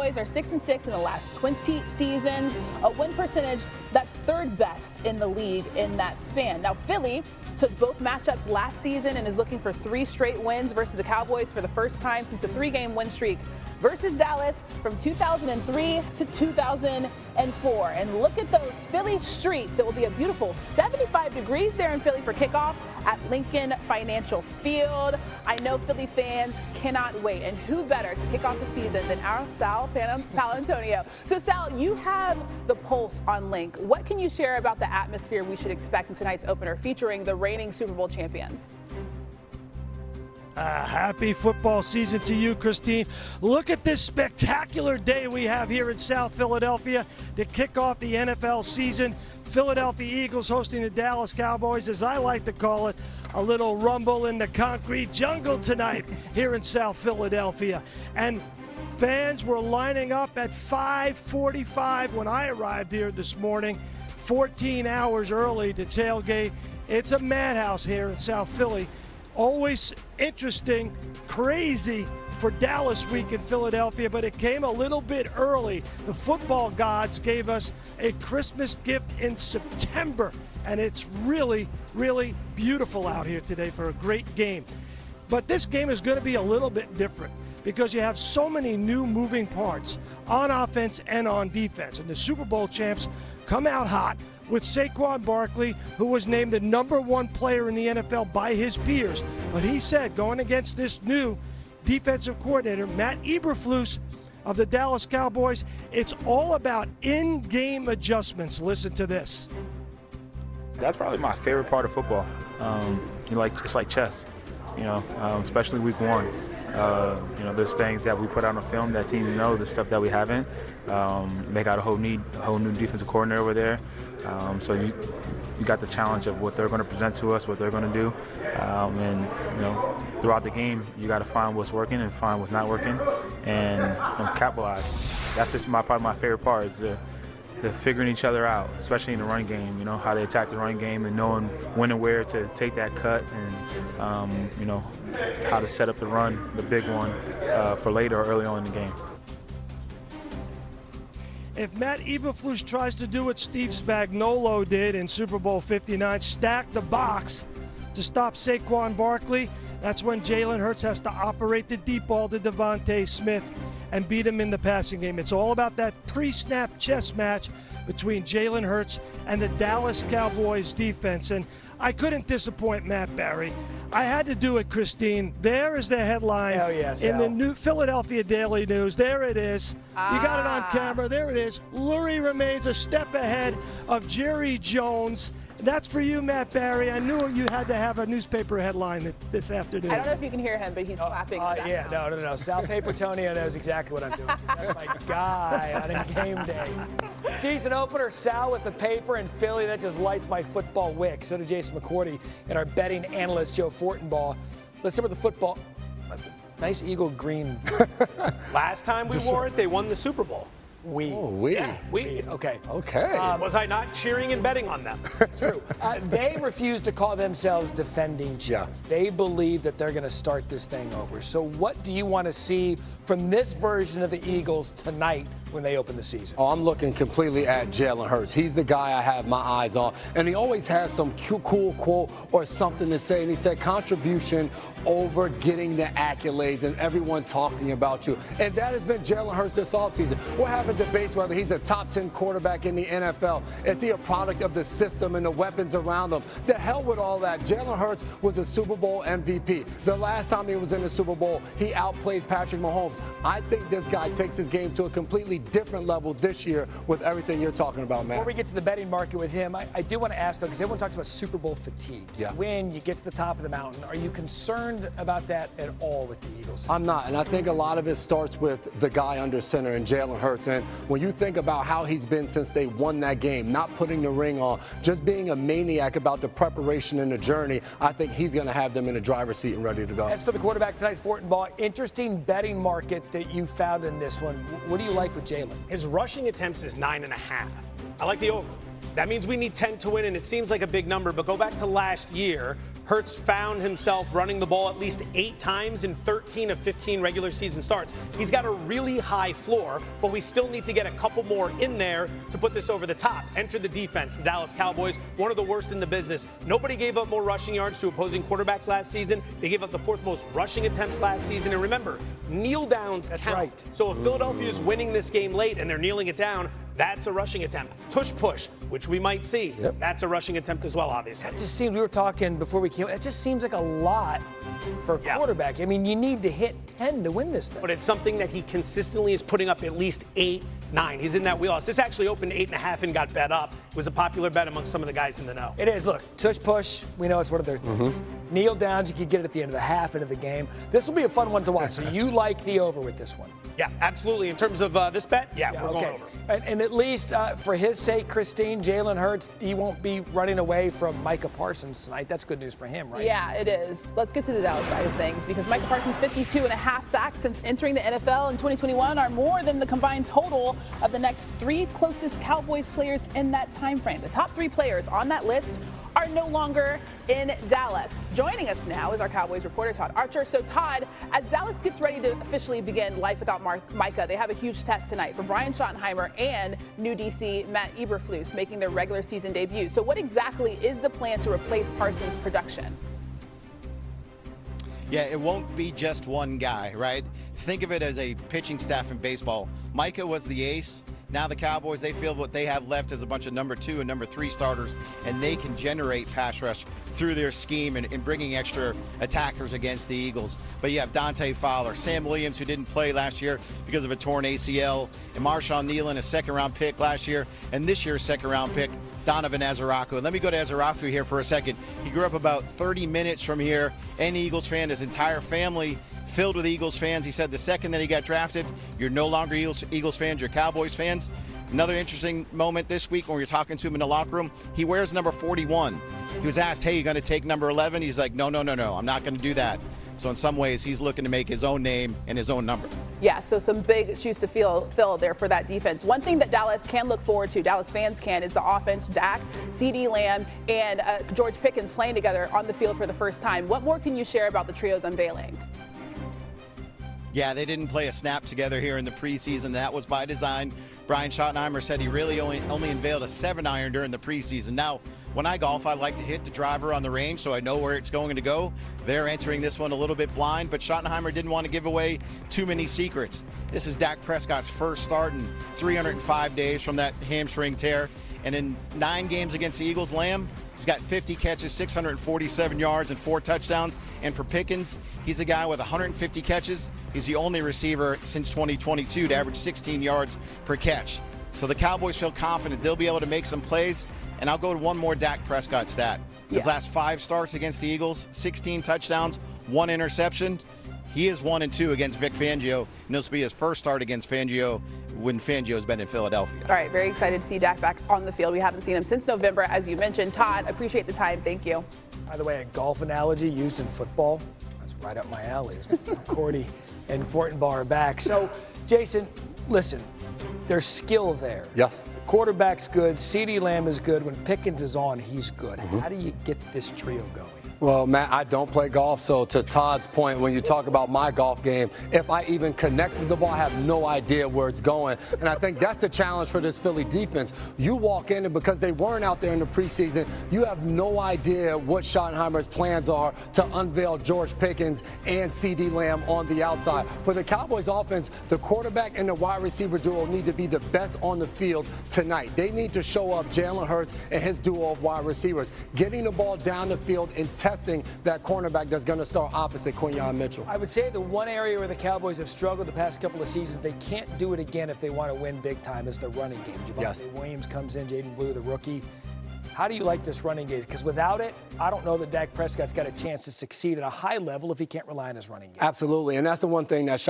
Cowboys are 6-6 in the last 20 seasons, a win percentage that's third best in the league in that span. Now, Philly took both matchups last season and is looking for 3 straight wins versus the Cowboys for the first time since the 3-game win streak versus Dallas from 2003 to 2004. And look at those Philly streets. It will be a beautiful 75 degrees there in Philly for kickoff at Lincoln Financial Field. I know Philly fans cannot wait. And who better to kick off the season than our Sal Paolantonio? So Sal, you have the pulse on Link. What can you share about the atmosphere we should expect in tonight's opener featuring the reigning Super Bowl champions? Happy football season to you, Christine. Look at this spectacular day we have here in South Philadelphia to kick off the NFL season. Philadelphia Eagles hosting the Dallas Cowboys, as I like to call it, a little rumble in the concrete jungle tonight here in South Philadelphia. And fans were lining up at 5:45 when I arrived here this morning, 14 hours early to tailgate. It's a madhouse here in South Philly. Always interesting, crazy for Dallas week in Philadelphia, but it came a little bit early. The football gods gave us a Christmas gift in September, and it's really, really beautiful out here today for a great game. But this game is going to be a little bit different because you have so many new moving parts on offense and on defense. And the Super Bowl champs come out hot with Saquon Barkley, who was named the #1 player in the NFL by his peers. But he said, going against this new defensive coordinator, Matt Eberflus of the Dallas Cowboys, it's all about in-game adjustments. Listen to this. That's probably my favorite part of football. It's like chess, especially week 1. There's things that we put out on film that teams know, the stuff that we haven't. They got a whole new defensive coordinator over there. So you got the challenge of what they're going to present to us, what they're going to do. Throughout the game, you got to find what's working and find what's not working and capitalize. That's just probably my favorite part is the figuring each other out, especially in the run game, how they attack the run game and knowing when and where to take that cut and, how to set up the run, the big one, for later or early on in the game. If Matt Eberflus tries to do what Steve Spagnuolo did in Super Bowl 59, stack the box to stop Saquon Barkley, that's when Jalen Hurts has to operate the deep ball to Devontae Smith and beat him in the passing game. It's all about that pre-snap chess match between Jalen Hurts and the Dallas Cowboys defense. And I couldn't disappoint Matt Barry. I had to do it, Christine. There is the headline in the new Philadelphia Daily News. There it is. You got it on camera. There it is. Lurie remains a step ahead of Jerry Jones. That's for you, Matt Barry. I knew you had to have a newspaper headline this afternoon. I don't know if you can hear him, but he's clapping. No. Sal Paolantonio knows exactly what I'm doing. That's my guy on a game day. Season opener, Sal with the paper in Philly. That just lights my football wick. So did Jason McCourty and our betting analyst, Joe Fortenbaugh. Let's start with the football. Nice eagle green. Last time we wore it, they won the Super Bowl. We. Okay. Was I not cheering and betting on them? It's true. They refuse to call themselves defending champs. They believe that they're going to start this thing over. So what do you want to see from this version of the Eagles tonight when they open the season? Oh, I'm looking completely at Jalen Hurts. He's the guy I have my eyes on. And he always has some cool quote or something to say. And he said, contribution over getting the accolades and everyone talking about you. And that has been Jalen Hurts this offseason. We're having debates whether he's a top 10 quarterback in the NFL. Is he a product of the system and the weapons around him? The hell with all that. Jalen Hurts was a Super Bowl MVP. The last time he was in the Super Bowl, he outplayed Patrick Mahomes. I think this guy takes his game to a completely different level this year with everything you're talking about, man. Before we get to the betting market with him, I do want to ask, though, because everyone talks about Super Bowl fatigue. Yeah. You win, you get to the top of the mountain. Are you concerned about that at all with the Eagles? I'm not, and I think a lot of it starts with the guy under center and Jalen Hurts. And when you think about how he's been since they won that game, not putting the ring on, just being a maniac about the preparation and the journey, I think he's going to have them in the driver's seat and ready to go. As for the quarterback tonight, Fortenbaugh, interesting betting market that you found in this one. What do you like with Jalen? His rushing attempts is 9.5. I like the over. That means we need 10 to win, and it seems like a big number, but go back to last year. Hurts found himself running the ball at least 8 times in 13 of 15 regular season starts. He's got a really high floor, but we still need to get a couple more in there to put this over the top. Enter the defense, the Dallas Cowboys, one of the worst in the business. Nobody gave up more rushing yards to opposing quarterbacks last season. They gave up the 4th most rushing attempts last season. And remember, kneel downs count. Right. So if Philadelphia is winning this game late and they're kneeling it down, that's a rushing attempt. Tush push, which we might see. Yep. That's a rushing attempt as well, obviously. That just seems, we were talking before we came, it just seems like a lot for a quarterback. I mean, you need to hit 10 to win this thing. But it's something that he consistently is putting up at least 8, 9. He's in that wheelhouse. This actually opened 8.5 and got bet up. It was a popular bet amongst some of the guys in the know. It is. Look, tush push, we know it's one of their things. Kneel downs, you could get it at the end of the half, end of the game. This will be a fun one to watch. So you like the over with this one? Yeah, absolutely. In terms of this bet, we're going over. And at least for his sake, Christine, Jalen Hurts, he won't be running away from Micah Parsons tonight. That's good news for him, right? Yeah, it is. Let's get to the Dallas side of things because Micah Parsons' 52.5 sacks since entering the NFL in 2021 are more than the combined total of the next 3 closest Cowboys players in that time frame. The top 3 players on that list are no longer in Dallas. Joining us now is our Cowboys reporter, Todd Archer. So, Todd, as Dallas gets ready to officially begin life without Micah, they have a huge test tonight for Brian Schottenheimer and new DC Matt Eberflus making their regular season debut. So what exactly is the plan to replace Parsons' production? Yeah, it won't be just one guy, right? Think of it as a pitching staff in baseball. Micah was the ace. Now the Cowboys, they feel what they have left is a bunch of number 2 and number 3 starters, and they can generate pass rush through their scheme and bringing extra attackers against the Eagles. But you have Dante Fowler, Sam Williams, who didn't play last year because of a torn ACL, and Marshawn Nealon, a second-round pick last year, and this year's second-round pick, Donovan Ezeraku. And let me go to Ezeraku here for a second. He grew up about 30 minutes from here, an Eagles fan, his entire family filled with Eagles fans. He said the second that he got drafted, you're no longer Eagles fans, you're Cowboys fans. Another interesting moment this week when we were talking to him in the locker room, he wears number 41. He was asked, hey, you going to take number 11? He's like, no, I'm not going to do that. So in some ways, he's looking to make his own name and his own number. Yeah, so some big shoes to fill there for that defense. One thing that Dallas can look forward to, Dallas fans can, is the offense. Dak, CeeDee Lamb, and George Pickens playing together on the field for the first time. What more can you share about the trio's unveiling? Yeah, they didn't play a snap together here in the preseason. That was by design. Brian Schottenheimer said he really only unveiled a 7-iron during the preseason. Now, when I golf, I like to hit the driver on the range so I know where it's going to go. They're entering this one a little bit blind, but Schottenheimer didn't want to give away too many secrets. This is Dak Prescott's first start in 305 days from that hamstring tear. And in 9 games against the Eagles, Lamb, he's got 50 catches, 647 yards, and 4 touchdowns. And for Pickens, he's a guy with 150 catches. He's the only receiver since 2022 to average 16 yards per catch. So the Cowboys feel confident they'll be able to make some plays. And I'll go to one more Dak Prescott stat. His last 5 starts against the Eagles, 16 touchdowns, 1 interception. He is 1-2 against Vic Fangio, and this will be his first start against Fangio when Fangio's been in Philadelphia. All right, very excited to see Dak back on the field. We haven't seen him since November, as you mentioned. Todd, appreciate the time. Thank you. By the way, a golf analogy used in football, that's right up my alley. Cordy and Fortenbaugh are back. So, Jason, listen, there's skill there. Yes. Quarterback's good. CeeDee Lamb is good. When Pickens is on, he's good. How do you get this trio going? Well, Matt, I don't play golf, so to Todd's point, when you talk about my golf game, if I even connect with the ball, I have no idea where it's going. And I think that's the challenge for this Philly defense. You walk in, and because they weren't out there in the preseason, you have no idea what Schottenheimer's plans are to unveil George Pickens and CeeDee Lamb on the outside. For the Cowboys offense, the quarterback and the wide receiver duo need to be the best on the field tonight. They need to show up Jalen Hurts and his duo of wide receivers, getting the ball down the field and testing that cornerback that's going to start opposite Quinyon Mitchell. I would say the one area where the Cowboys have struggled the past couple of seasons, they can't do it again if they want to win big time, is the running game. Javonte Williams comes in, Jayden Blue, the rookie. How do you like this running game? Because without it, I don't know that Dak Prescott's got a chance to succeed at a high level if he can't rely on his running game. Absolutely, and that's the one thing that